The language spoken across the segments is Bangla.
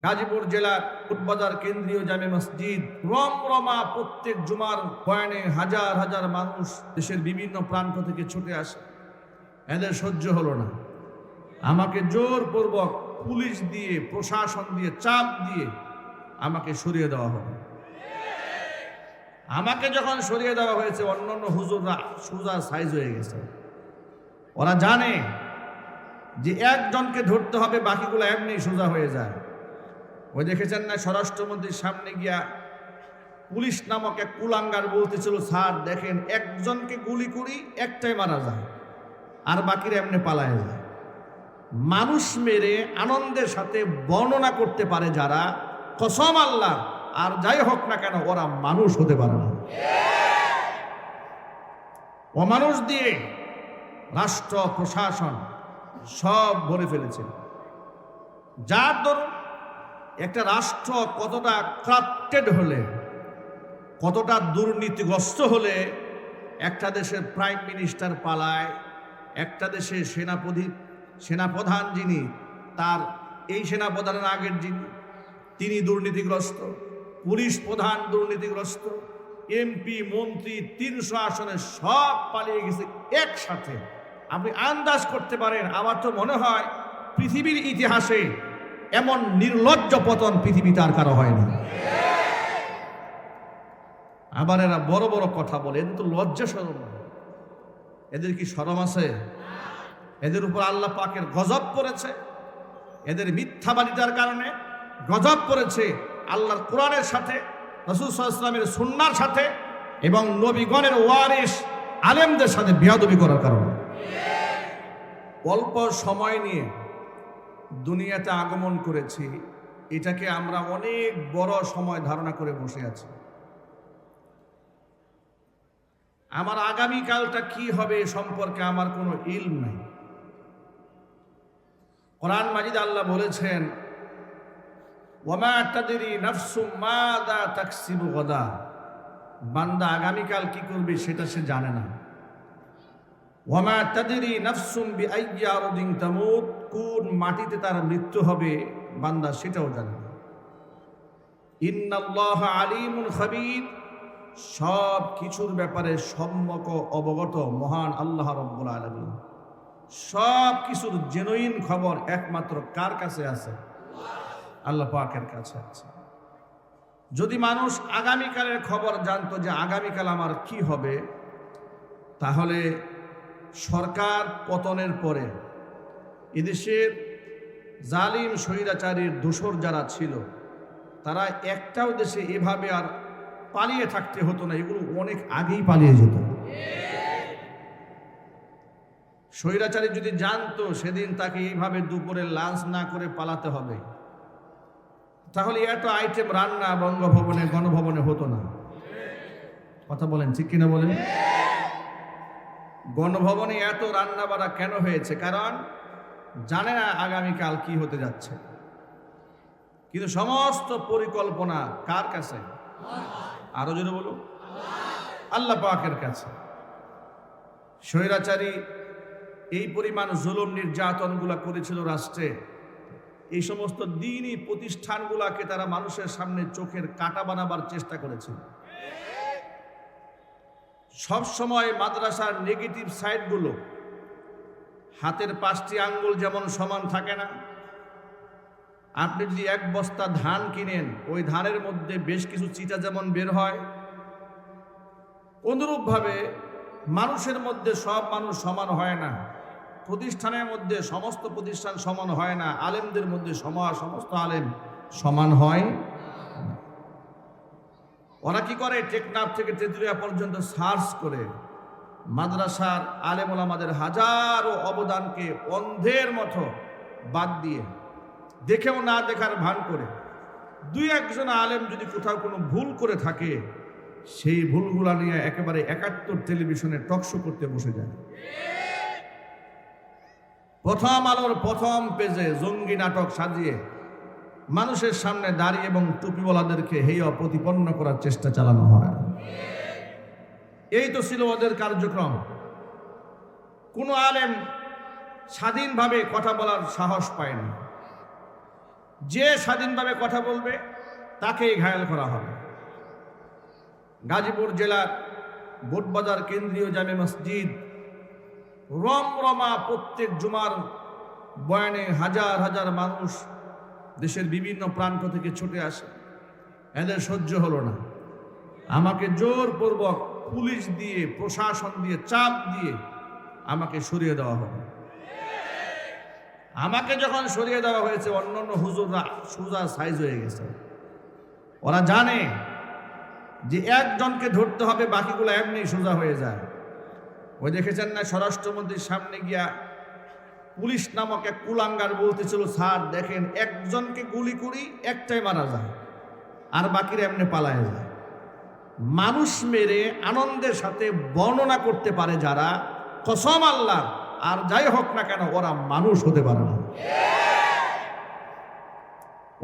গাজীপুর জেলার ফুটবাজার কেন্দ্রীয় জামে মসজিদ রমরমা, প্রত্যেক জুমার বয়ানে হাজার হাজার মানুষ দেশের বিভিন্ন প্রান্ত থেকে ছুটে আসে। এদের সহ্য হলো না, আমাকে জোরপূর্বক পুলিশ দিয়ে, প্রশাসন দিয়ে, চাপ দিয়ে আমাকে সরিয়ে দেওয়া হলো। আমাকে যখন সরিয়ে দেওয়া হয়েছে, অন্যান্য হুজুররা সোজা সাইজ হয়ে গেছে। ওরা জানে যে একজনকে ধরতে হবে, বাকিগুলো এমনি সোজা হয়ে যায়। ওই দেখেছেন না, স্বরাষ্ট্রমন্ত্রীর সামনে গিয়া পুলিশ নামক এক কুলাঙ্গার বলতেছিল, স্যার দেখেন, একজনকে গুলি করি একটাই মারা যায়, আর বাকিরা এমনি পালায় যায়। মানুষ মেরে আনন্দের সাথে বর্ণনা করতে পারে যারা, কসম আল্লাহ, আর যাই হোক না কেন, ওরা মানুষ হতে পারে না। অমানুষ দিয়ে রাষ্ট্র প্রশাসন সব ভরে ফেলেছে। যার দরুন একটা রাষ্ট্র কতটা ক্রাপ্টেড হলে, কতটা দুর্নীতিগ্রস্ত হলে একটা দেশের প্রাইম মিনিস্টার পালায়, একটা দেশের সেনাপ্রধান যিনি, তার এই সেনাপ্রধানের আগের যিনি, তিনি দুর্নীতিগ্রস্ত, পুলিশ প্রধান দুর্নীতিগ্রস্ত, এমপি মন্ত্রী 300 আসনে সব পালিয়ে গেছে একসাথে। আপনি আন্দাজ করতে পারেন, আমার তো মনে হয় পৃথিবীর ইতিহাসে এমন নির্লজ্জ পতন পৃথিবীতে আর কারো হয়নি। আবার এরা বড় বড় কথা বলে, এদের তো লজ্জা শরম না। এদের কি শরম আছে? এদের উপর আল্লাহ পাকের গজব পড়েছে। এদের মিথ্যাবাদিতার কারণে গজব পড়েছে আল্লাহর কোরআনের সাথে, রাসূল সাল্লাল্লাহু আলাইহি ওয়াসাল্লামের সুন্নাহর সাথে, এবং নবীগণের ওয়ারিস আলেমদের সাথে বেয়াদবি করার কারণে। অল্প সময় নিয়ে দুনিয়াতে আগমন করেছি, এটাকে আমরা অনেক বড় সময় ধারণা করে বসে আছি। আমার আগামীকালটা কি হবে সম্পর্কে আমার কোনো ইলম নাই। কোরআন মাজিদ আল্লাহ বলেছেন, ওয়ামা তাদরি নাফসুম মাযা তাকসিবু গাদা, বান্দা আগামীকাল কি করবে সেটা সে জানে না। ওয়ামা তাদরি নাফসুম বিআইয়ি আরদিন তামুত, কোন মাটিতে তার মৃত্যু হবে বান্দা সেটাও জানে না। ইন্নাল্লাহা আলিমুন খাবীর, সব কিছুর ব্যাপারে সম্যক অবগত মহান আল্লাহ রাব্বুল আলামিন। সব কিছুর জেনুইন খবর একমাত্র কার কাছে আছে? আল্লাহ পাকের কাছে আছে। যদি মানুষ আগামীকালের খবর জানতো যে আগামীকাল আমার কি হবে, তাহলে সরকার পতনের পরে এদেশের জালিম স্বৈরাচারীর দোসর যারা ছিল, তারা একটাও দেশে এভাবে আর পালিয়ে থাকতে হতো না। এগুলো অনেক আগেই পালিয়ে যেত। স্বৈরাচারী যদি জানতো সেদিন তাকে এইভাবে দুপুরে লাঞ্চ না করে পালাতে হবে, তাহলে এত আইটেম রান্না বঙ্গভবনে, গণভবনে হতো না। কথা বলেন, ঠিক কিনা বলেন? গণভবনে এত রান্না বাড়া কেন হয়েছে? কারণ জানে না আগামীকাল কি হতে যাচ্ছে। কিন্তু সমস্ত পরিকল্পনা কার কাছে? আরো জোরে বলুন, আল্লাহ পাকের কাছে। স্বৈরাচারী এই পরিমাণ জুলুম নির্যাতনগুলা করেছিল রাষ্ট্রে, এই সমস্ত দ্বীনি প্রতিষ্ঠানগুলাকে তারা মানুষের সামনে চোখের কাঁটা বানাবার চেষ্টা করেছিল। সব সময় মাদ্রাসার নেগেটিভ সাইডগুলো, হাতের 5টি আঙ্গুল যেমন সমান থাকে না, আপনি যদি এক বস্তা ধান কিনেন, ওই ধানের মধ্যে বেশ কিছু চিটা যেমন বের হয়, অনুরূপভাবে মানুষের মধ্যে সব মানুষ সমান হয় না, প্রতিষ্ঠানের মধ্যে সমস্ত প্রতিষ্ঠান সমান হয় না, আলেমদের মধ্যে সমস্ত আলেম সমান হয়। ওরা কি করে, টেকনাফ থেকে তেঁতুলিয়া পর্যন্ত সার্চ করে মাদ্রাসার আলেম ওলামাদের হাজারো অবদানকে অন্ধের মতো বাদ দিয়ে, দেখেও না দেখার ভান করে, 2-1 আলেম যদি কোথাও কোনো ভুল করে থাকে, সেই ভুলগুলা নিয়ে একেবারে 71 টেলিভিশনে টকশো করতে বসে যায়। প্রথম আলোর প্রথম পেজে জঙ্গি নাটক সাজিয়ে মানুষের সামনে দাঁড়িয়ে এবং টুপিওয়ালাদেরকে হেয় প্রতিপন্ন করার চেষ্টা চালানো হয়। এই তো ছিল ওদের কার্যক্রম। কোনো আলেম স্বাধীনভাবে কথা বলার সাহস পায় না। যে স্বাধীনভাবে কথা বলবে তাকেই ঘায়েল করা হবে। গাজীপুর জেলার বোটবাজার কেন্দ্রীয় জামে মসজিদ রমরমা, প্রত্যেক জুমার বয়ানে হাজার হাজার মানুষ দেশের বিভিন্ন প্রান্ত থেকে ছুটে আসে। এদের সহ্য হলো না, আমাকে জোরপূর্বক পুলিশ দিয়ে, প্রশাসন দিয়ে, চাপ দিয়ে আমাকে সরিয়ে দেওয়া হবে। আমাকে যখন সরিয়ে দেওয়া হয়েছে, অন্যান্য হুজুররা সোজা সাইজ হয়ে গেছে। ওরা জানে যে একজনকে ধরতে হবে, বাকিগুলো এমনি সোজা হয়ে যায়। ওই দেখেছেন না, স্বরাষ্ট্রমন্ত্রীর সামনে গিয়া পুলিশ নামক এক কুলাঙ্গার বলতেছিল, স্যার দেখেন, একজনকে গুলি করি একটাই মারা যায়, আর বাকিরা এমনি পালায় যায়। মানুষ মেরে আনন্দের সাথে বর্ণনা করতে পারে যারা, কসম আল্লাহ, আর যাই হোক না কেন ওরা মানুষ হতে পারে না।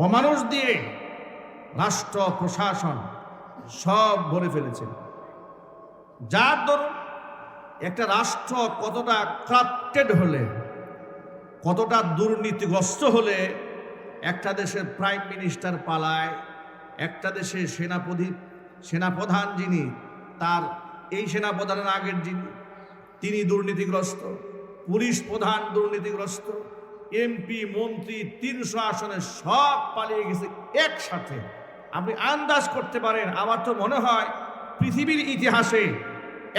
অমানুষ দিয়ে রাষ্ট্র প্রশাসন সব ভরে ফেলেছে। যার দরুন একটা রাষ্ট্র কতটা ক্রাপ্টেড হলে, কতটা দুর্নীতিগ্রস্ত হলে একটা দেশের প্রাইম মিনিস্টার পালায়, একটা দেশের সেনাপ্রধান যিনি, তার এই সেনাপ্রধানের আগের যিনি, তিনি দুর্নীতিগ্রস্ত, পুলিশ প্রধান দুর্নীতিগ্রস্ত, এমপি মন্ত্রী 300 আসনে সব পালিয়ে গেছে একসাথে। আপনি আন্দাজ করতে পারেন, আমার তো মনে হয় পৃথিবীর ইতিহাসে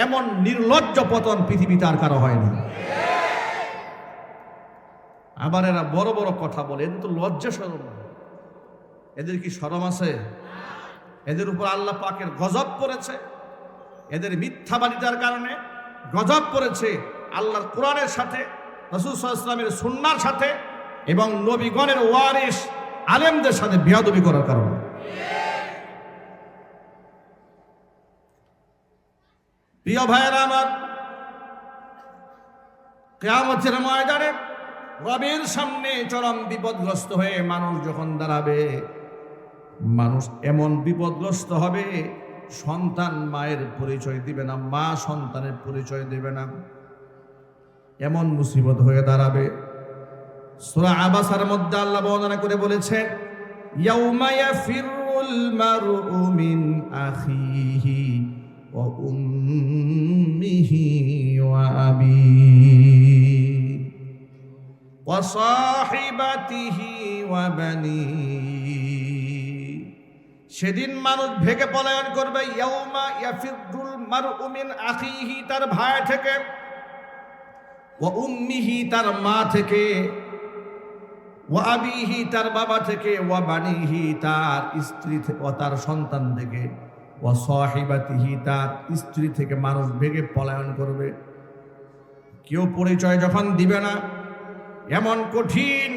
এমন নির্লজ্জ পতন পৃথিবীতে আর কারো হয়নি। আবার এরা বড় বড় কথা বলে, এদের তো লজ্জা শরম, এদের কি শরম আছে? এদের উপর আল্লাহ পাকের গজব পড়েছে, এদের মিথ্যাবাদিতার কারণে গজব পড়েছে আল্লাহর কোরআনের সাথে, রাসূল সাল্লাল্লাহু আলাইহি ওয়াসাল্লামের সুন্নাহর সাথে, এবং নবীগণের ওয়ারিস আলেমদের সাথে বেয়াদবি করার কারণে। প্রিয় ভাইয়েরা আমার, কিয়ামতের ময়দানে রবের সামনে চরম বিপদগ্রস্ত হয়ে মানুষ যখন দাঁড়াবে, মানুষ এমন বিপদগ্রস্ত হবে, সন্তান মায়ের পরিচয় দিবে না, মা সন্তানের পরিচয় দেবে না, এমন মুসিবত হয়ে দাঁড়াবে। সূরা আবাসার মধ্যে আল্লাহ বর্ণনা করে বলেছে, ইয়াউমা ইয়াফিরুল মারউ মিন আখিহি ওয়া উম্মিহি ওয়া আবিহি ওয়া সাহিবাতিহি ওয়া বানিহি। সেদিন মানুষ ভেগে পলায়ন করবে। ইয়াউমা ইয়াফিরুল মারউ মিন আখিহি, তার ভাই থেকে, ওয়া উম্মিহি, তার মা থেকে, ওয়া আবিহি, তার বাবা থেকে, ওয়া বানিহি, তার স্ত্রী থেকে, ও তার সন্তান থেকে, ওয়া সাহিবাতিহি, তার স্ত্রী থেকে মানুষ ভেগে পলায়ন করবে। কেউ পরিচয় যখন দিবে না, এমন কঠিন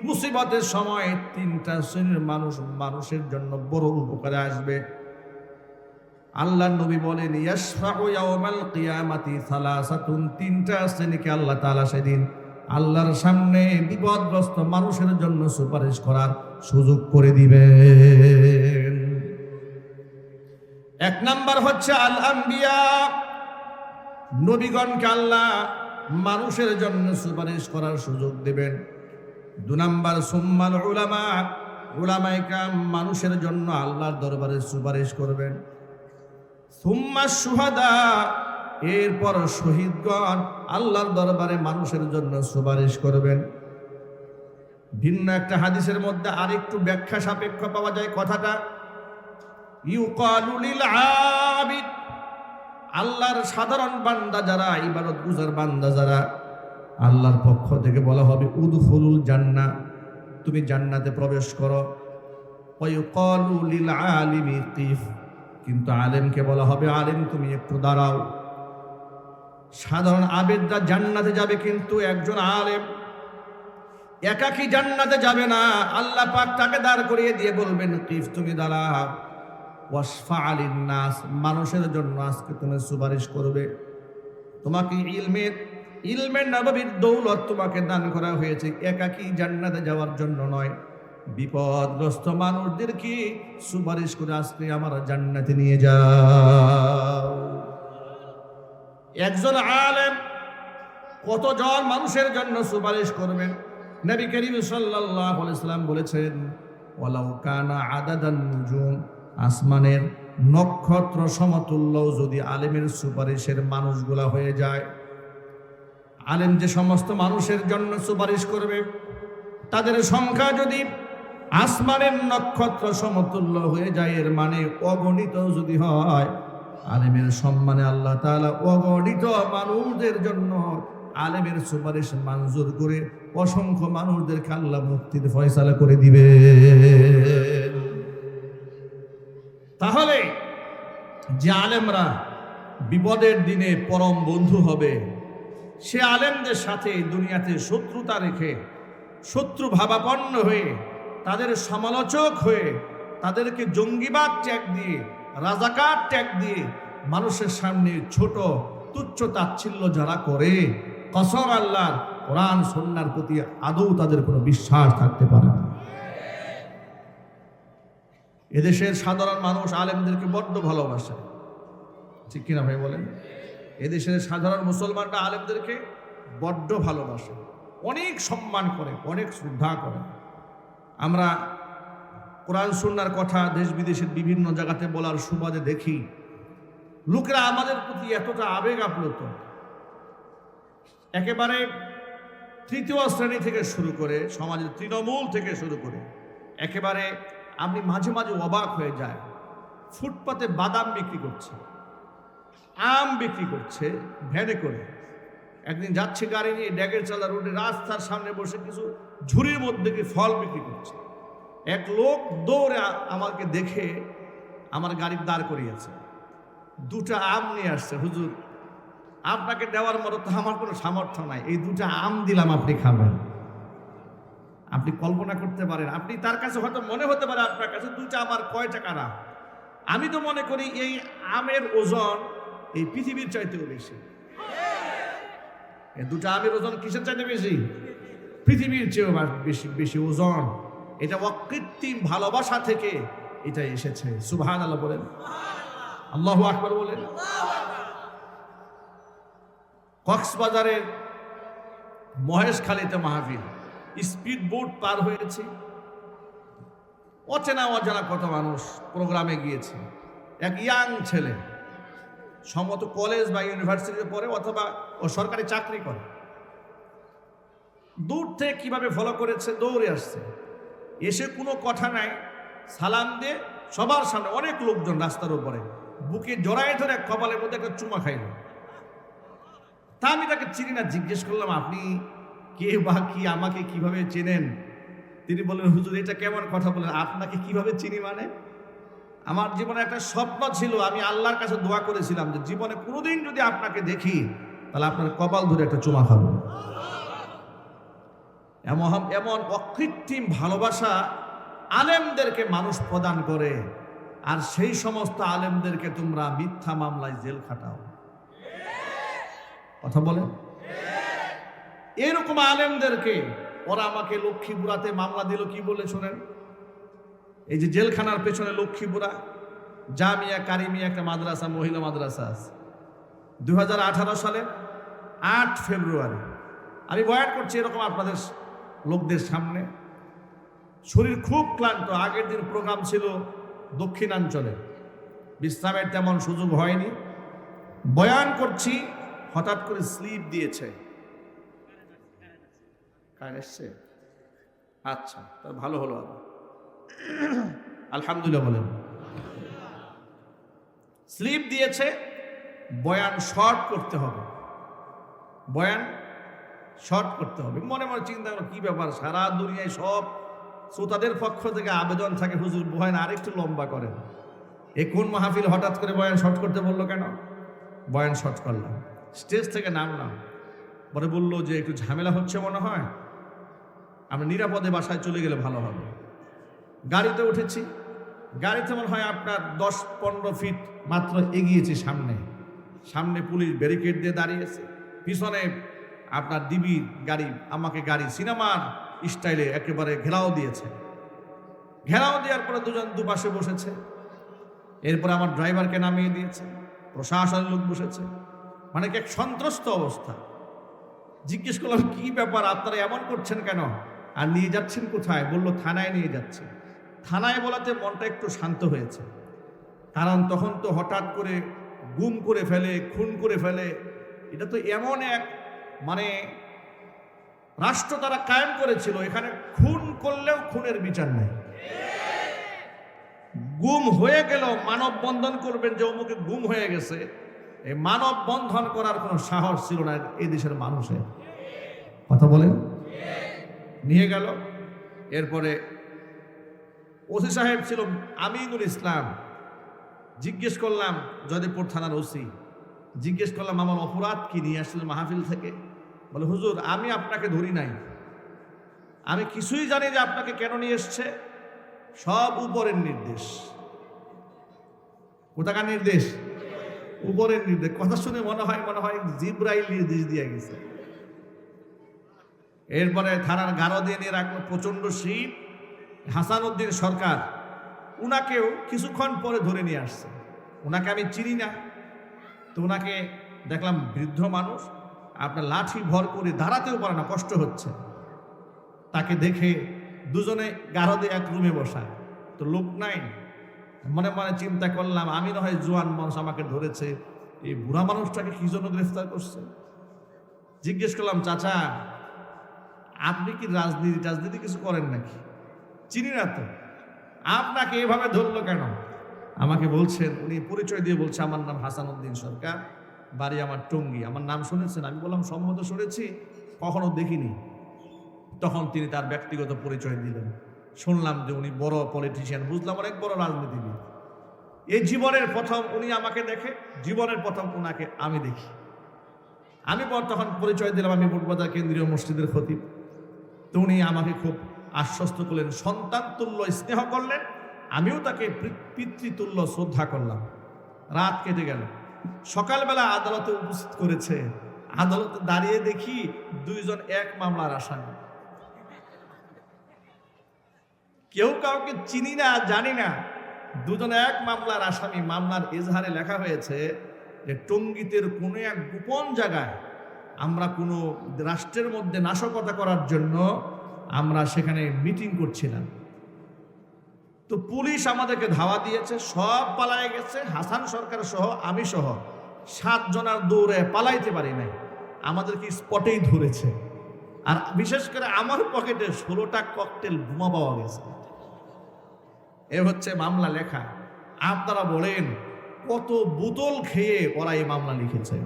মুসিবতের সময় 3টা শ্রেণীর মানুষের জন্য বড় উপকারে আসবে। আল্লাহ নবী বলেন, ইয়াশফাউ ইয়াউমাল কিয়ামাতি সালাসাতুন, 3টা শ্রেণীকে আল্লাহ তাআলা সেদিন আল্লাহর সামনে বিপদগ্রস্ত মানুষের জন্য সুপারিশ করার সুযোগ করে দিবেন। 1 নাম্বার হচ্ছে আল আম্বিয়া, নবীগণকে আল্লাহ মানুষের জন্য সুপারিশ করার সুযোগ দিবেন। 2 নাম্বার সুম্মাল উলামা, উলামায়ে কেরাম মানুষের জন্য আল্লাহর দরবারে সুপারিশ করবেন। সুম্মা শুহাদা, এরপর শহীদগণ আল্লাহর দরবারে মানুষের জন্য সুপারিশ করবেন। ভিন্ন একটা হাদিসের মধ্যে আরেকটু ব্যাখ্যা সাপেক্ষ পাওয়া যায় কথাটা। ইউকালু লিল আবিদ, আল্লাহর সাধারণ বান্দা যারা, ইবাদত গুজার বান্দা যারা, আল্লাহর পক্ষ থেকে বলা হবে উদখুলুল জান্নাহ, তুমি জান্নাতে প্রবেশ করো। ওয়া ইউকালু লিল আলিমি কিফ, কিন্তু আলেমকে বলা হবে আলেম তুমি একটু দাঁড়াও। সাধারণ আবেদরা জান্নাতে যাবে, কিন্তু একজন আলেম একাকী জান্নাতে যাবে না। আল্লাহ পাক তাকে দাঁড় করিয়ে দিয়ে বলবেন, কিফ তুমি দাঁড়াও। ওয়াসফা আলিন নাস, মানুষের জন্য আজকে তুমি সুপারিশ করবে। তোমাকে ইলমের নববীর দৌলত তোমাকে দান করা হয়েছে, একাকী জান্নাতে যাওয়ার জন্য নয়। বিপদগ্রস্ত মানুষদেরকে সুপারিশ করে আজকে আমার জান্নাতে নিয়ে যাও। একজন আলেম কতজন মানুষের জন্য সুপারিশ করবেন? নবী করিম সাল্লাল্লাহু আলাইহি সাল্লাম বলেছেন, ওয়ালাউ কানা আদাদান নুজুম, আসমানের নক্ষত্র সমতুল্য যদি আলেমের সুপারিশের মানুষগুলা হয়ে যায়, আলেম যে সমস্ত মানুষের জন্য সুপারিশ করবে তাদের সংখ্যা যদি আসমানের নক্ষত্র সমতুল্য হয়ে যায়, এর মানে অগণিত যদি হয়, আলেমের সম্মানে আল্লাহ তাআলা অগণিত মানুষদের জন্য আলেমের সুপারিশ মঞ্জুর করে অসংখ্য মানুষদেরকে আল্লাহ মুক্তির ফয়সালা করে দিবে। তাহলে যে আলেমরা বিপদের দিনে পরম বন্ধু হবে, সে আলেমদের সাথে দুনিয়াতে শত্রুতা রেখে, শত্রু ভাবাপন্ন হয়ে, তাদের সমালোচক হয়ে, তাদেরকে জঙ্গিবাদ ট্যাগ দিয়ে, রাজাকার ট্যাগ দিয়ে মানুষের সামনে ছোট তুচ্ছ তাচ্ছিল্য যারা করে, কসম আল্লাহ, কোরআন সুন্নাহর প্রতি আদৌ তাদের কোনো বিশ্বাস থাকতে পারে না। এদেশের সাধারণ মানুষ আলেমদেরকে বড্ড ভালোবাসে, ঠিক কিনা ভাই বলেন? এদেশের সাধারণ মুসলমানরা আলেমদেরকে বড্ড ভালোবাসে, অনেক সম্মান করে, অনেক শ্রদ্ধা করে। আমরা কোরআন সুন্নাহর কথা দেশ বিদেশের বিভিন্ন জায়গাতে বলার সুবাদে দেখি লোকেরা আমাদের প্রতি এতটা আবেগ আপ্লুত, একেবারে তৃতীয় শ্রেণী থেকে শুরু করে, সমাজের তৃণমূল থেকে শুরু করে, একেবারে আপনি মাঝে মাঝে অবাক হয়ে যায়। ফুটপাতে বাদাম বিক্রি করছে, আম বিক্রি করছে ভ্যানে করে। একদিন যাচ্ছে গাড়ি নিয়ে ড্যাগের চালা রোডে, রাস্তার সামনে বসে কিছু ঝুড়ির মধ্যে ফল বিক্রি করছে। এক লোক দৌড়ে আমাকে দেখে আমার গাড়ির দাঁড় করিয়েছে, দুটা আম নিয়ে আসছে। হুজুর, আপনাকে দেওয়ার মতো তো আমার কোনো সামর্থ্য নাই, এই দুটা আম দিলাম, আপনি খাবেন। আপনি কল্পনা করতে পারেন, আপনি তার কাছে হয়তো মনে হতে পারে আপনার কাছে দুটা আমার কয় টাকা না। আমি তো মনে করি এই আমের ওজন এই পৃথিবীর চাইতেও বেশি। এই দুটা আমের ওজন কিসের চাইতে বেশি? পৃথিবীর চেয়েও বেশি বেশি ওজন। এটা অকৃত্রিম ভালোবাসা থেকে এটা এসেছে। সুবহানাল্লাহ বলেন, আল্লাহু আকবার বলেন। কক্সবাজারের মহেশখালীতে মাহফিল, স্পিড বোট পার হয়েছে, অচেনা অজানা কত মানুষ প্রোগ্রামে গিয়েছে। এক ইয়াং ছেলে, সম্ভবত কলেজ বা ইউনিভার্সিটিতে পড়ে অথবা ও সরকারি চাকরি করে, দূর থেকে কিভাবে ফলো করেছে, দৌড়ে আসছে, এসে কোনো কথা নাই, সালাম দিয়ে সবার সামনে অনেক লোকজন রাস্তার উপরে বুকে জড়ায় ধরে কপালের মধ্যে একটা চুমা খাইল। তা আমি তাকে চিনি না, জিজ্ঞেস করলাম, আপনি কে বা কি, আমাকে কিভাবে চেনেন? তিনি বললেন, হুজুর এটা কেমন কথা বলেন, আপনাকে কিভাবে চিনি মানে? আমার জীবনে একটা স্বপ্ন ছিল, আমি আল্লাহর কাছে দোয়া করেছিলাম যে জীবনে কোনোদিন যদি আপনাকে দেখি তাহলে আপনার কপাল ধরে একটা চুমা খাবো। এমন অকৃত্রিম ভালোবাসা আলেমদেরকে মানুষ প্রদান করে, আর সেই সমস্ত আলেমদেরকে তোমরা মিথ্যা মামলায় জেল খাটাও। কথা বলেন, এরকম আলেমদেরকে ওরা আমাকে লক্ষ্মীপুরাতে মামলা দিল কি বলে শোনেন? এই যে জেলখানার পেছনে লক্ষ্মীপুরা জামিয়া কারিমিয়া একটা মাদ্রাসা, মহিলা মাদ্রাসা আছে। 2018 সালে 8 ফেব্রুয়ারি আমি বয়ান করছি এরকম আপনাদের লোকদের সামনে, শরীর খুব ক্লান্ত। আগের দিন প্রোগ্রাম ছিল দক্ষিণাঞ্চলে, বিশ্রামের তেমন সুযোগ হয়নি। বয়ান করছি, হঠাৎ করে স্লিপ দিয়েছে। কারেন্ট এসছে? আচ্ছা, তার ভালো হলো, আলহামদুলিল্লাহ বলেন। স্লিপ দিয়েছে, বয়ান শর্ট করতে হবে, বয়ান শর্ট করতে হবে। মনে মনে চিন্তা করো কি ব্যাপার, সারা দুনিয়ায় সব শ্রোতাদের পক্ষ থেকে আবেদন থাকে, হুজুর বয়ান আরেকটু লম্বা করেন। এই কোন মাহফিল হঠাৎ করে বয়ান শর্ট করতে বললো কেন? বয়ান শর্ট করলাম, স্টেজ থেকে নামলাম, পরে বললো যে একটু ঝামেলা হচ্ছে মনে হয়, আমরা নিরাপদে বাসায় চলে গেলে ভালো হবে। গাড়িতে উঠেছি, গাড়িতে মনে হয় আপনার 10-15 ফিট মাত্র এগিয়েছি, সামনে পুলিশ ব্যারিকেড দিয়ে দাঁড়িয়েছে, পিছনে আপনার ডিবি গাড়ি, আমাকে গাড়ি সিনেমার স্টাইলে একেবারে ঘেরাও দিয়েছে। ঘেরাও দেওয়ার পরে দুজন দুপাশে বসেছে, এরপরে আমার ড্রাইভারকে নামিয়ে দিয়েছে, প্রশাসনের লোক বসেছে, মানে এক সন্ত্রস্ত অবস্থা। জিজ্ঞেস করলাম কি ব্যাপার, আপনারা এমন করছেন কেন? আর নিয়ে যাচ্ছেন কোথায়? বলল থানায় নিয়ে যাচ্ছে। থানায় বলাতে মনটা একটু শান্ত হয়েছে, কারণ তখন তো হঠাৎ করে গুম করে ফেলে, খুন করে ফেলে। এটা তো এমন এক মানে রাষ্ট্র তারা কায়েম করেছিল, এখানে খুন করলেও খুনের বিচার নেই। গুম হয়ে গেল, মানববন্ধন করবেন যে অমুকে গুম হয়ে গেছে, এই মানববন্ধন করার কোনো সাহস ছিল না এই দেশের মানুষের। কথা বলেন। নিয়ে গেল। এরপরে ওসি সাহেব ছিল আমিনুল ইসলাম। জিজ্ঞেস করলাম, জয়দেবপুর থানার ওসি, জিজ্ঞেস করলাম আমার অপরাধ কি, নিয়ে আসলেন মাহফিল থেকে? বলে হুজুর আমি আপনাকে ধরি নাই, আমি কিছুই জানি যে আপনাকে কেন নিয়ে এসছে, সব উপরের নির্দেশ। কোথাকার নির্দেশ? উপরের নির্দেশ। কথা শুনে মনে হয় জিব্রাইল নির্দেশ দিয়ে গেছে। এরপরে থানার গারো দিয়ে নিয়ে রাখলো, প্রচন্ড শীত। হাসান উদ্দিন সরকার, উনাকেও কিছুক্ষণ পরে ধরে নিয়ে আসছে। উনাকে আমি চিনি না, তো উনাকে দেখলাম বৃদ্ধ মানুষ, আপনার লাঠি ভর করে দাঁড়াতেও পারে না, কষ্ট হচ্ছে। তাকে দেখে দুজনে গারো দিয়ে এক রুমে বসা, তো লোক নাই। মনে মনে চিন্তা করলাম, আমি না হয় জোয়ান মানুষ, আমাকে ধরেছে, এই বুড়া মানুষটাকে কি জন্য গ্রেফতার করছে? জিজ্ঞেস করলাম, চাচা আপনি কি রাজনীতি কিছু করেন নাকি? চিনি না তো, আপনাকে এভাবে ধরলো কেন? আমাকে বলছেন, উনি পরিচয় দিয়ে বলছে আমার নাম হাসান উদ্দিন সরকার, বাড়ি আমার টঙ্গী। আমার নাম শুনেছেন? আমি বললাম সম্মত শুনেছি, কখনো দেখিনি। তখন তিনি তার ব্যক্তিগত পরিচয় দিলেন। শুনলাম যে উনি বড় পলিটিশিয়ান, বুঝলাম অনেক বড় রাজনীতিবিদ। এই জীবনের প্রথম উনি আমাকে দেখে, জীবনের প্রথম উনাকে আমি দেখি। আমি তখন পরিচয় দিলাম আমি বুটবাজার কেন্দ্রীয় মসজিদের খতিব। তো উনি আমাকে খুব আশ্বস্ত করলেন, সন্তান তুল্য স্নেহ করলেন, আমিও তাকে পিতৃতুল্য শ্রদ্ধা করলাম। রাত কেটে গেল, সকালবেলা আদালতে উপস্থিত করেছে। আদালতে দাঁড়িয়ে দেখি দুইজন এক মামলার আসামি। কেউ কাউকে চিনি না, জানি না, দুজন এক মামলার আসামি। মামলার এজাহারে লেখা হয়েছে যে টঙ্গীতের কোনো এক গোপন জায়গায় আমরা কোনো রাষ্ট্রের মধ্যে নাশকতা করার জন্য আমরা সেখানে মিটিং করছিলাম। তো পুলিশ আমাদেরকে ধাওয়া দিয়েছে, সব পালায় গেছে, হাসান সরকার সহ আমি সহ 7 জনের দৌড়ে পালাইতে পারি নাই, আমাদেরকে স্পটেই ধরেছে। আর বিশেষ করে আমার পকেটে 16টা ককটেল বোমা পাওয়া গেছে। এ হচ্ছে মামলা লেখা। আপনারা বলেন কত বোতল খেয়ে ওরা এই মামলা লিখেছে?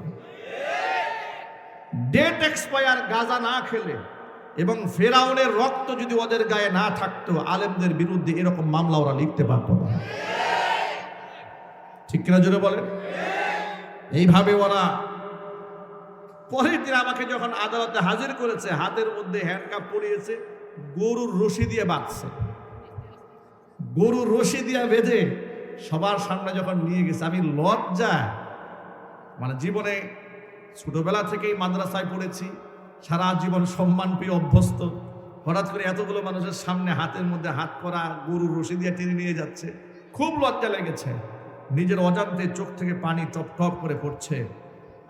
ডেট এক্সপায়ার গাঁজা না খেলে এবং ফেরাউনের রক্ত যদি ওদের গায়ে না থাকতো, আলেমদের বিরুদ্ধে এরকম মামলা ওরা লিখতে পারতো না। ঠিক কিনা জোরে বলেন? এইভাবে ওরা পরের দিন আমাকে যখন আদালতে হাজির করেছে, হাতের মধ্যে হ্যান্ডকাপ পরিয়েছে, গরুর রশি দিয়ে বাঁধছে। গরুর রশি দিয়ে বেঁধে সবার সামনে যখন নিয়ে গেছে, আমি লজ্জা, মানে জীবনে ছোটবেলা থেকেই মাদ্রাসায় পড়েছি, সারা জীবন সম্মান পেয়ে অভ্যস্ত, হঠাৎ করে এতগুলো মানুষের সামনে হাতের মধ্যে হাত করা, গরুর রশি দিয়ে টেনে নিয়ে যাচ্ছে, খুব লজ্জা লেগেছে। নিজের অজান্তে চোখ থেকে পানি টপ টপ করে পড়ছে।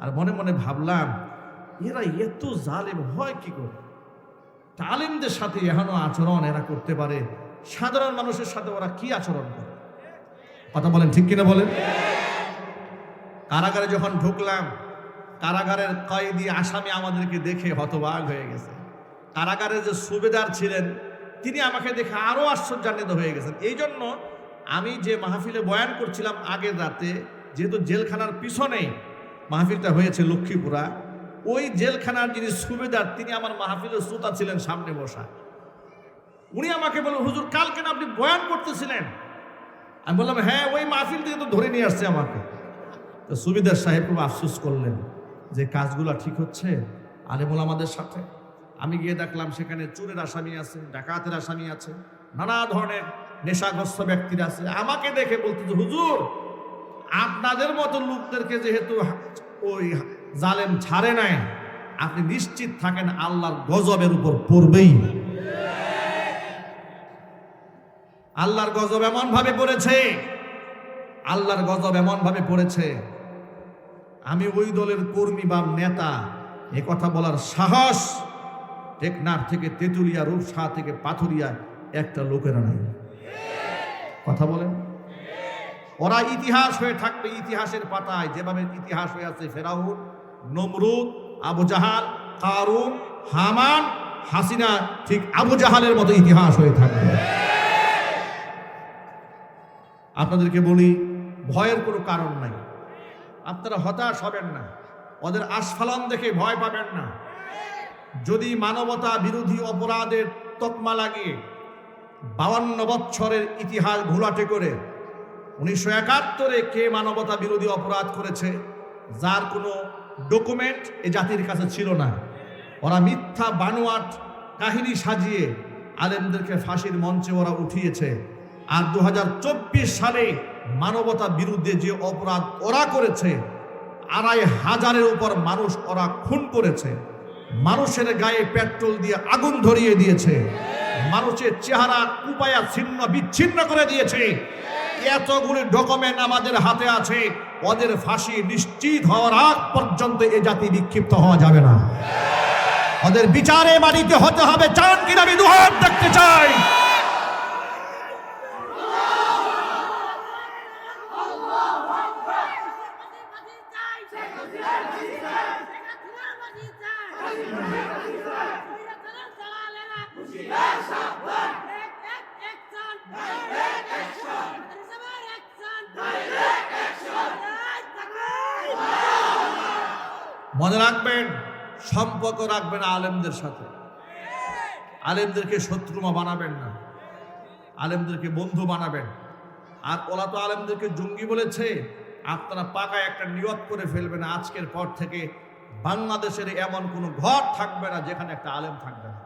আর মনে মনে ভাবলাম, এরা এত জালেম হয় কি করে? তালিমদের সাথে এখনো আচরণ এরা করতে পারে, সাধারণ মানুষের সাথে ওরা কি আচরণ করে? কথা বলেন, ঠিক কিনা বলেন? কারাগারে যখন ঢুকলাম, কারাগারের কয়েদি আসামি আমাদেরকে দেখে হতবাক হয়ে গেছে। কারাগারের যে সুবেদার ছিলেন তিনি আমাকে দেখে আরো আশ্চর্যান্বিত হয়ে গেছেন। এই জন্য আমি যে মাহফিলে বয়ান করছিলাম আগের রাতে, যেহেতু জেলখানার পিছনেই মাহফিলটা হয়েছে লক্ষ্মীপুরা, ওই জেলখানার যিনি সুবেদার তিনি আমার মাহফিলের শ্রোতা ছিলেন, সামনে বসা। উনি আমাকে বললেন, হুজুর কালকে না আপনি বয়ান করতেছিলেন? আমি বললাম, হ্যাঁ, ওই মাহফিল থেকে তো ধরে নিয়ে আসছে আমাকে। তো সুবেদার সাহেব খুব আফসোস করলেন যে কাজগুলো ঠিক হচ্ছে আলেমুল আমাদের সাথে। আমি গিয়ে দেখলাম সেখানে চোরের আসামি আছে, ডাকাতের আসামি আছে, নানা ধরনের নেশাগ্রস্ত ব্যক্তিরা আছে। আমাকে দেখে বলতেছে, হুজুর আপনাদের মতো লোকদেরকে যেহেতু ওই জালেম ছাড়ে নাই, আপনি নিশ্চিত থাকেন আল্লাহর গজবের উপর পড়বেই। আল্লাহর গজব এমন ভাবে পড়েছে, আল্লাহর গজব এমন ভাবে পড়েছে, আমি ওই দলের কর্মী বা নেতা এ কথা বলার সাহস টেকনাফ থেকে তেঁতুলিয়া, রূপসা থেকে পাথুরিয়া একটা লোকেরা নাই। কথা বলেন, ওরা ইতিহাস হয়ে থাকবে ইতিহাসের পাতায়, যেভাবে ইতিহাস হয়ে আছে ফেরাউন, নমরুদ, আবু জাহাল, কারুন, হামান, হাসিনা, ঠিক আবু জাহালের মতো ইতিহাস হয়ে থাকবে। আপনাদেরকে বলি, ভয়ের কোনো কারণ নাই, আপনারা হতাশ হবেন না, ওদের আস্ফালন দেখে ভয় পাবেন না। যদি মানবতা বিরোধী অপরাধের তকমা লাগিয়ে 52 বছরের ইতিহাস ঘোলাটে করে 1971 কে মানবতা বিরোধী অপরাধ করেছে, যার কোনো ডকুমেন্ট এ জাতির কাছে ছিল না, ওরা মিথ্যা বানোয়াট কাহিনী সাজিয়ে আলেমদেরকে ফাঁসির মঞ্চে ওরা উঠিয়েছে। আর 2024 সালে মানবতা বিরুদ্ধে যে অপরাধ ওরা করেছে, 2,500-এর উপর মানুষ ওরা খুন করেছে, মানুষের গায়ে পেট্রোল দিয়ে আগুন ধরিয়ে দিয়েছে, মানুষের চেহারা কুপায়া ছিন্ন বিচ্ছিন্ন করে দিয়েছে। এতগুলি ডকুমেন্ট আমাদের হাতে আছে, ওদের ফাঁসি নিশ্চিত হওয়ার আগ পর্যন্ত এ জাতি বিক্ষিপ্ত হওয়া যাবে না। ওদের বিচারে মাটিতে হতে হবে। চান কিনা আমি দুহাত দেখতে চাই। মনে রাখবেন, সম্পর্ক রাখবেন আলেমদের সাথে, আলেমদেরকে শত্রুমা বানাবেন না, আলেমদেরকে বন্ধু বানাবেন। আর ওরা তো আলেমদেরকে জঙ্গি বলেছে, আপনারা পাকা একটা নিয়ত করে ফেলবেন, আজকের পর থেকে বাংলাদেশের এমন কোনো ঘর থাকবে না যেখানে একটা আলেম থাকবে না।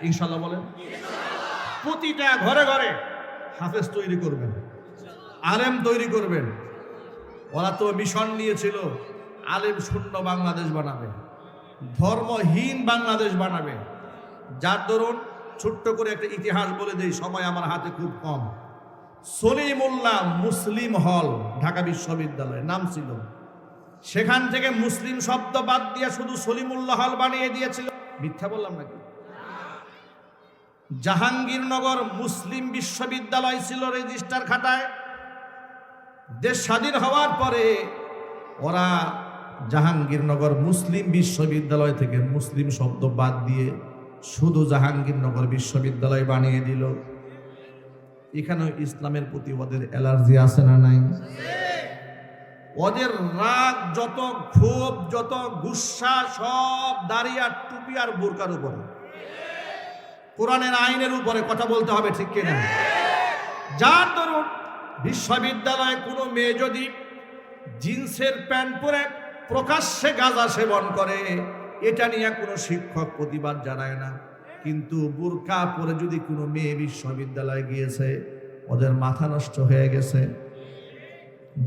ইনশাল্লাহ বলেন। প্রতিটা ঘরে ঘরে হাফেজ তৈরি করবেন, আলেম তৈরি করবেন। ওরা তো মিশন নিয়েছিল আলেম শূন্য বাংলাদেশ বানাবে, ধর্মহীন বাংলাদেশ বানাবে। যার দরুন ছোট্ট করে একটা ইতিহাস বলে দেই, সময় আমার হাতে খুব কম। সলিমুল্লাহ মুসলিম হল ঢাকা বিশ্ববিদ্যালয় নাম ছিল, সেখান থেকে মুসলিম শব্দ বাদ দিয়ে শুধু সলিমুল্লাহ হল বানিয়ে দিয়েছিল। মিথ্যা বললাম নাকি? জাহাঙ্গীরনগর মুসলিম বিশ্ববিদ্যালয় ছিল রেজিস্টার খাতায়। দেশ স্বাধীন হওয়ার পরে ওরা জাহাঙ্গীরনগর মুসলিম বিশ্ববিদ্যালয় থেকে মুসলিম শব্দ বাদ দিয়ে শুধু জাহাঙ্গীরনগর বিশ্ববিদ্যালয় বানিয়ে দিল। এখানে ইসলামের প্রতি ওদের অ্যালার্জি আছে না নাই? ওদের রাগ যত, ক্ষোভ যত, গুসা সব দাড়ি আর টুপি আর বোরকার উপরে, কোরআনের আইনের উপরে কথা বলতে হবে, ঠিক কিনা? যার ধরুন বিশ্ববিদ্যালয়ে কোনো মেয়ে যদি জিন্সের প্যান্ট পরে প্রকাশ্যে গাঁজা সেবন করে, এটা নিয়ে কোনো শিক্ষক প্রতিবাদ জানায় না। কিন্তু বোরকা পরে যদি কোনো মেয়ে বিশ্ববিদ্যালয়ে গিয়েছে, ওদের মাথা নষ্ট হয়ে গেছে।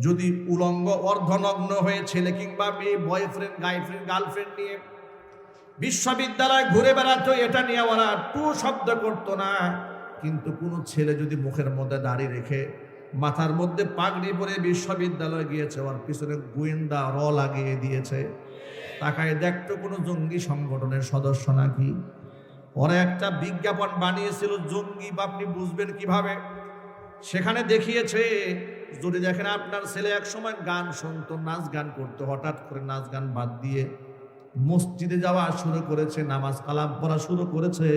যদি উলঙ্গ অর্ধনগ্ন হয়ে ছেলে কিংবা মেয়ে বয়ফ্রেন্ড গার্লফ্রেন্ড নিয়ে বিশ্ববিদ্যালয়ে ঘুরে বেড়াতো, এটা নিয়ে ওরা টু শব্দ করতো না। কিন্তু কোনো ছেলে যদি মুখের মধ্যে দাড়ি রেখে মাথার মধ্যে পাগড়ি পরে বিশ্ববিদ্যালয়ে গিয়েছে, ওর পিছনে গোয়েন্দা র লাগিয়ে দিয়েছে, তাকায় দেখতো কোনো জঙ্গি সংগঠনের সদস্য নাকি। ওরা একটা বিজ্ঞাপন বানিয়েছিল জঙ্গি, আপনি বুঝবেন কিভাবে? সেখানে দেখিয়েছে, যদি দেখেন আপনার ছেলে এক সময় গান শুনতো, নাচ গান করতো, হঠাৎ করে নাচ গান বাদ দিয়ে মসজিদে যাওয়া শুরু করেছে, নামাজ কালাম পড়া শুরু করেছে,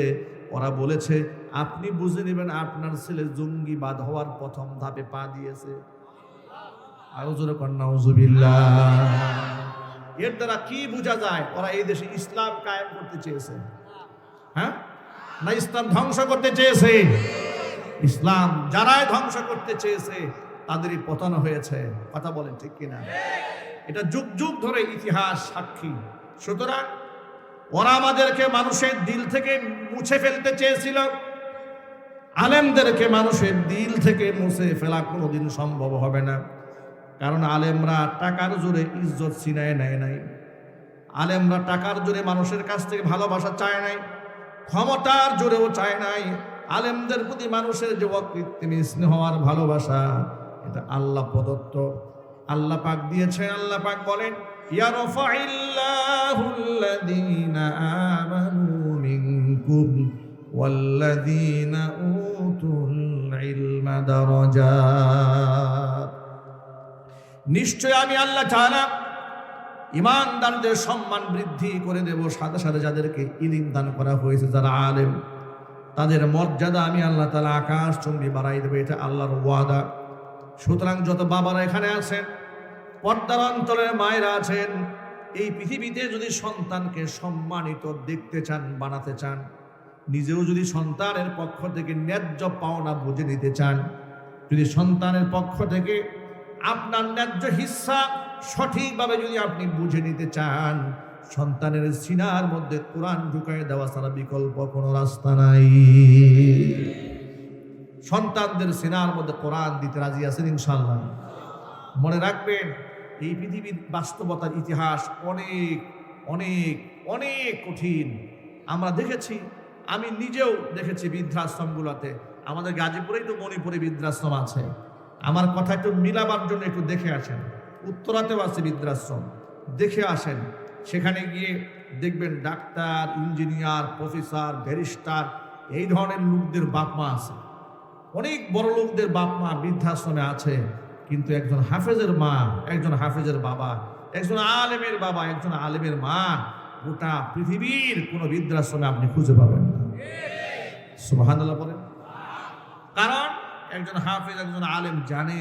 ওরা বলেছে আপনি বুঝে নেবেন আপনার ছেলে জঙ্গিবাদ হওয়ার প্রথম ধাপে পা দিয়েছে। আউযুর নাউযুবিল্লাহ। এর দ্বারা কি বোঝা যায়? ওরা এই দেশে ইসলাম কায়েম করতে চেয়েছে, হ্যাঁ না ইসলাম ধ্বংস করতে চেয়েছে? ইসলাম যারাই ধ্বংস করতে চেয়েছে তাদেরই পতন হয়েছে। কথা বলেন ঠিক কিনা? এটা যুগ যুগ ধরে ইতিহাস সাক্ষী। সুতরাং ওরা আমাদেরকে মানুষের দিল থেকে মুছে ফেলতে চেয়েছিল। আলেমদেরকে মানুষের দিল থেকে মুছে ফেলা কোনোদিন সম্ভব হবে না। কারণ আলেমরা টাকার জোরে ইজ্জত ছিনায় নেয় নাই, আলেমরা টাকার জোরে মানুষের কাছ থেকে ভালোবাসা চায় নাই, ক্ষমতার জোরেও চায় নাই। আলেমদের প্রতি মানুষের যে অকৃত্রিম স্নেহ আর ভালোবাসা, এটা আল্লাহ প্রদত্ত, আল্লাহ পাক দিয়েছেন। আল্লাহ পাক বলেন ইয়ারফাইল্লাহুল্লাযীনা আমানু মিনকুম ওয়াল্লাযীনা উতুল ইলমা দারাজাত। নিশ্চয় আমি আল্লাহ তাআলা ঈমানদারদের সম্মান বৃদ্ধি করে দেব, সাথে সাথে যাদেরকে ইলম দান করা হয়েছে, যারা আলেম, তাদের মর্যাদা আমি আল্লাহ তাআলা আকাশচুম্বী বাড়াই দেব। এটা আল্লাহর ওয়াদা। সুতরাং যত বাবারা এখানে আছেন, পর্দার অন্তরের মায়েরা আছেন, এই পৃথিবীতে যদি সন্তানকে সম্মানিত দেখতে চান, বানাতে চান, নিজেও যদি সন্তানের পক্ষ থেকে ন্যায্য পাওনা বুঝে নিতে চান, যদি সন্তানের পক্ষ থেকে আপনার ন্যায্য হিস্সা সঠিকভাবে যদি আপনি বুঝে নিতে চান, সন্তানের সিনার মধ্যে কোরআন ঢুকায় দেওয়া ছাড়া বিকল্প কোনো রাস্তা নাই। সন্তানদের সিনার মধ্যে কোরআন দিতে রাজি আছেন ইনশাআল্লাহ? মনে রাখবেন, এই পৃথিবীর বাস্তবতার ইতিহাস অনেক অনেক অনেক কঠিন। আমরা দেখেছি, আমি নিজেও দেখেছি বৃদ্ধাশ্রমগুলোতে। আমাদের গাজীপুরেই তো মণিপুরে বৃদ্ধাশ্রম আছে। আমার কথা একটু মিলাবার জন্য একটু দেখে আসেন। উত্তরাতেও আছে বৃদ্ধাশ্রম, দেখে আসেন। সেখানে গিয়ে দেখবেন ডাক্তার, ইঞ্জিনিয়ার, প্রফেসর, ব্যারিস্টার, এই ধরনের লোকদের বাপ মা আছে। অনেক বড় লোকদের বাপ মা বৃদ্ধাশ্রমে আছে, কিন্তু একজন হাফেজের মা, একজন হাফেজের বাবা, একজন আলেমের বাবা, একজন আলেমের মা গোটা পৃথিবীর কোনো বৃদ্ধাশ্রমে আপনি খুঁজে পাবেন না। সুবহানাল্লাহ বলেন। কারণ একজন হাফেজ, একজন আলেম জানে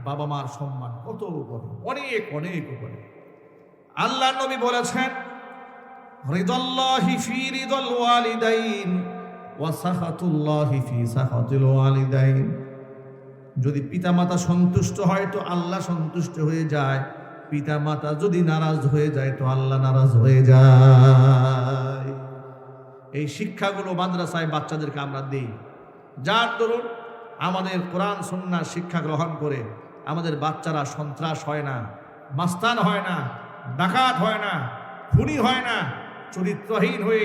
বাবা মার সম্মান কত উপরে, অনেক অনেক উপরে। আল্লাহ নবী বলেছেন, রিদাল্লাহি ফি রিদাল ওয়ালিদাইন ওয়া সাখাতুল্লাহি ফি সাখাতিল ওয়ালিদাইন। যদি পিতামাতা সন্তুষ্ট হয় তো আল্লাহ সন্তুষ্ট হয়ে যায়, পিতামাতা যদি নারাজ হয়ে যায় তো আল্লাহ নারাজ হয়ে যায়। এই শিক্ষাগুলো মাদ্রাসায় বাচ্চাদেরকে আমরা দিই, যার দরুন আমাদের কোরআন সুন্নাহ শিক্ষা গ্রহণ করে আমাদের বাচ্চারা সন্ত্রাস হয় না, মাস্তান হয় না, ডাকাত হয় না, খুনি হয় না, চরিত্রহীন হয়ে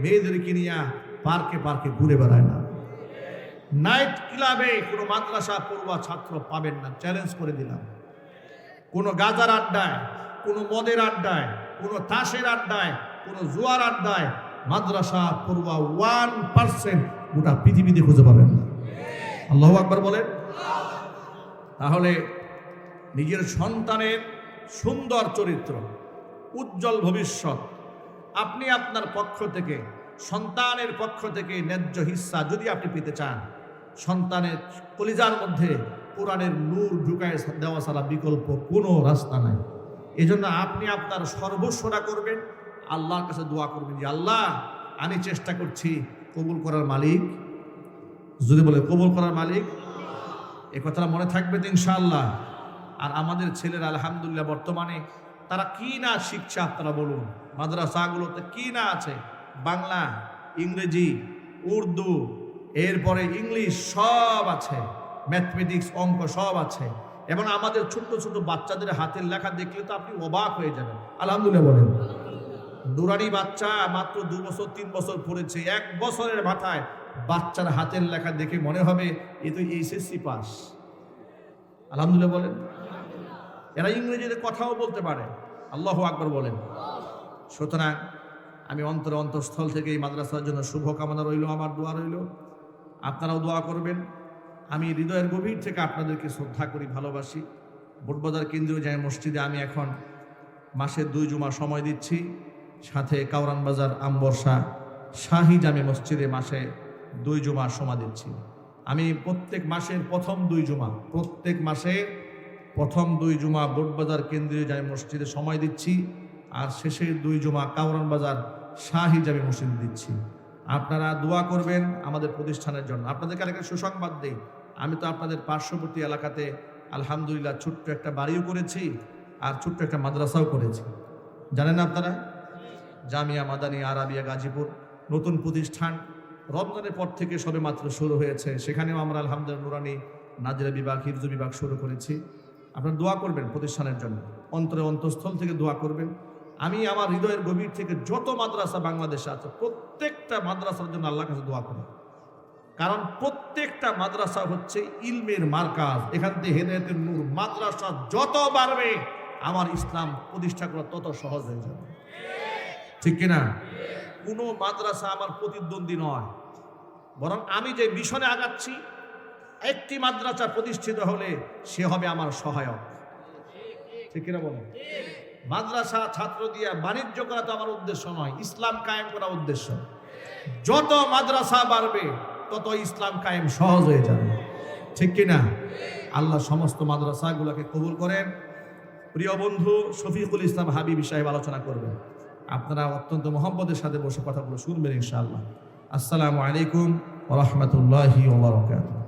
মেয়েদেরকে নিয়ে পার্কে পার্কে ঘুরে বেড়ায় না। নাইট ক্লাবে কোনো মাদ্রাসা পড়ুয়া ছাত্র পাবেন না, চ্যালেঞ্জ করে দিলাম। কোনো গাজার আড্ডায়, কোনো মদের আড্ডায়, কোনো তাসের আড্ডায়, কোনো জুয়ার আড্ডায় মাদ্রাসা পড়ুয়া 1% গোটা পৃথিবীতে খুঁজে পাবেন না। আল্লাহু আকবার বলেন। তাহলে নিজের সন্তানের সুন্দর চরিত্র, উজ্জ্বল ভবিষ্যৎ আপনি আপনার পক্ষ থেকে, সন্তানের পক্ষ থেকে ন্যায্য হিস্সা যদি আপনি পেতে চান, সন্তানের কলিজার মধ্যে কোরআনের নূর ঢুকায় দেওয়া ছাড়া বিকল্প কোনো রাস্তা নাই। এজন্য আপনি আপনার সর্বস্বটা করবেন, আল্লাহর কাছে দোয়া করবেন যে আল্লাহ, আমি চেষ্টা করছি, কবুল করার মালিক। যদি বলে কবুল করার মালিক, এ কথাটা মনে থাকবে তো ইনশাআল্লাহ। আর আমাদের ছেলেরা আলহামদুলিল্লাহ বর্তমানে তারা কি না শিখছে আপনারা বলুন। মাদ্রাসাগুলোতে কি না আছে, বাংলা, ইংরেজি, উর্দু, এরপরে ইংলিশ সব আছে, ম্যাথমেটিক্স, অঙ্ক সব আছে। এবং আমাদের ছোট্ট ছোট বাচ্চাদের হাতের লেখা দেখলে তো আপনি অবাক হয়ে যাবেন। আলহামদুলিল্লাহ বলেন। নুরানি বাচ্চা মাত্র 2 বছর 3 বছর পড়েছে, 1 বছরের মাথায় বাচ্চার হাতের লেখা দেখে মনে হবে এ তো এইচএসসি পাস। আলহামদুলিল্লাহ বলেন। এরা ইংরেজিতে কথাও বলতে পারে। আল্লাহু আকবার বলেন। সুতরাং আমি অন্তঃস্থল থেকে এই মাদ্রাসার জন্য শুভকামনা রইল, আমার দোয়া রইল, আপনারাও দোয়া করবেন। আমি হৃদয়ের গভীর থেকে আপনাদেরকে শ্রদ্ধা করি, ভালোবাসি। বোটবাজার কেন্দ্রীয় জামে মসজিদে আমি এখন মাসে 2 জুমা সময় দিচ্ছি, সাথে কাউরান বাজার আমবর্ষা শাহী জামে মসজিদে মাসে 2 জুমা সময় দিচ্ছি। আমি প্রত্যেক মাসের প্রথম 2 জুমা, প্রত্যেক মাসে প্রথম 2 জুমা বোটবাজার কেন্দ্রীয় জামে মসজিদে সময় দিচ্ছি, আর শেষের 2 জুমা কাউরান বাজার শাহী জামে মসজিদে দিচ্ছি। আপনারা দোয়া করবেন আমাদের প্রতিষ্ঠানের জন্য। আপনাদেরকে আরেকটা সুসংবাদ দেই, আমি তো আপনাদের পার্শ্ববর্তী এলাকাতে আলহামদুলিল্লাহ ছোট্ট একটা বাড়িও করেছি আর ছোট্ট একটা মাদ্রাসাও করেছি। জানেন আপনারা, জামিয়া মাদানিয়া আরাবিয়া গাজীপুর নতুন প্রতিষ্ঠান রমজানের পর থেকে সবে মাত্র শুরু হয়েছে। সেখানেও আমরা আলহামদুলিল্লাহ নুরানি নাজিরা বিভাগ, হিফজ বিভাগ শুরু করেছি। আপনারা দোয়া করবেন প্রতিষ্ঠানের জন্য, অন্তঃস্থল থেকে দোয়া করবেন। আমি আমার হৃদয়ের গভীর থেকে যত মাদ্রাসা বাংলাদেশে আছে প্রত্যেকটা মাদ্রাসার জন্য আল্লাহর কাছে দোয়া করি। কারণ প্রত্যেকটা মাদ্রাসা হচ্ছে ইলমের মার্কাজ, এখান থেকে হেদায়েতের নূর। মাদ্রাসা যত বাড়বে আমার ইসলাম প্রতিষ্ঠা করা তত সহজ হয়ে যাবে। ঠিক কিনা? কোনো মাদ্রাসা আমার প্রতিদ্বন্দ্বী নয়, বরং আমি যে মিশনে আগাচ্ছি, একটি মাদ্রাসা প্রতিষ্ঠিত হলে সে হবে আমার সহায়ক। ঠিক কিনা বলেন? মাদ্রাসা ছাত্র দিয়ে বাণিজ্য করা তো আমার উদ্দেশ্য নয়, ইসলাম কায়েম করা উদ্দেশ্য। যত মাদ্রাসা বাড়বে তত ইসলাম কায়েম সহজ হয়ে যাবে। ঠিক কিনা? আল্লাহ সমস্ত মাদ্রাসাগুলোকে কবুল করেন। প্রিয় বন্ধু শফিকুল ইসলাম হাবিবি সাহেব আলোচনা করবেন, আপনারা অত্যন্ত মহব্বতের সাথে বসে কথাগুলো শুনবেন ইনশাআল্লাহ। আসসালামু আলাইকুম ওয়া রাহমাতুল্লাহি ওয়া বারাকাতুহু।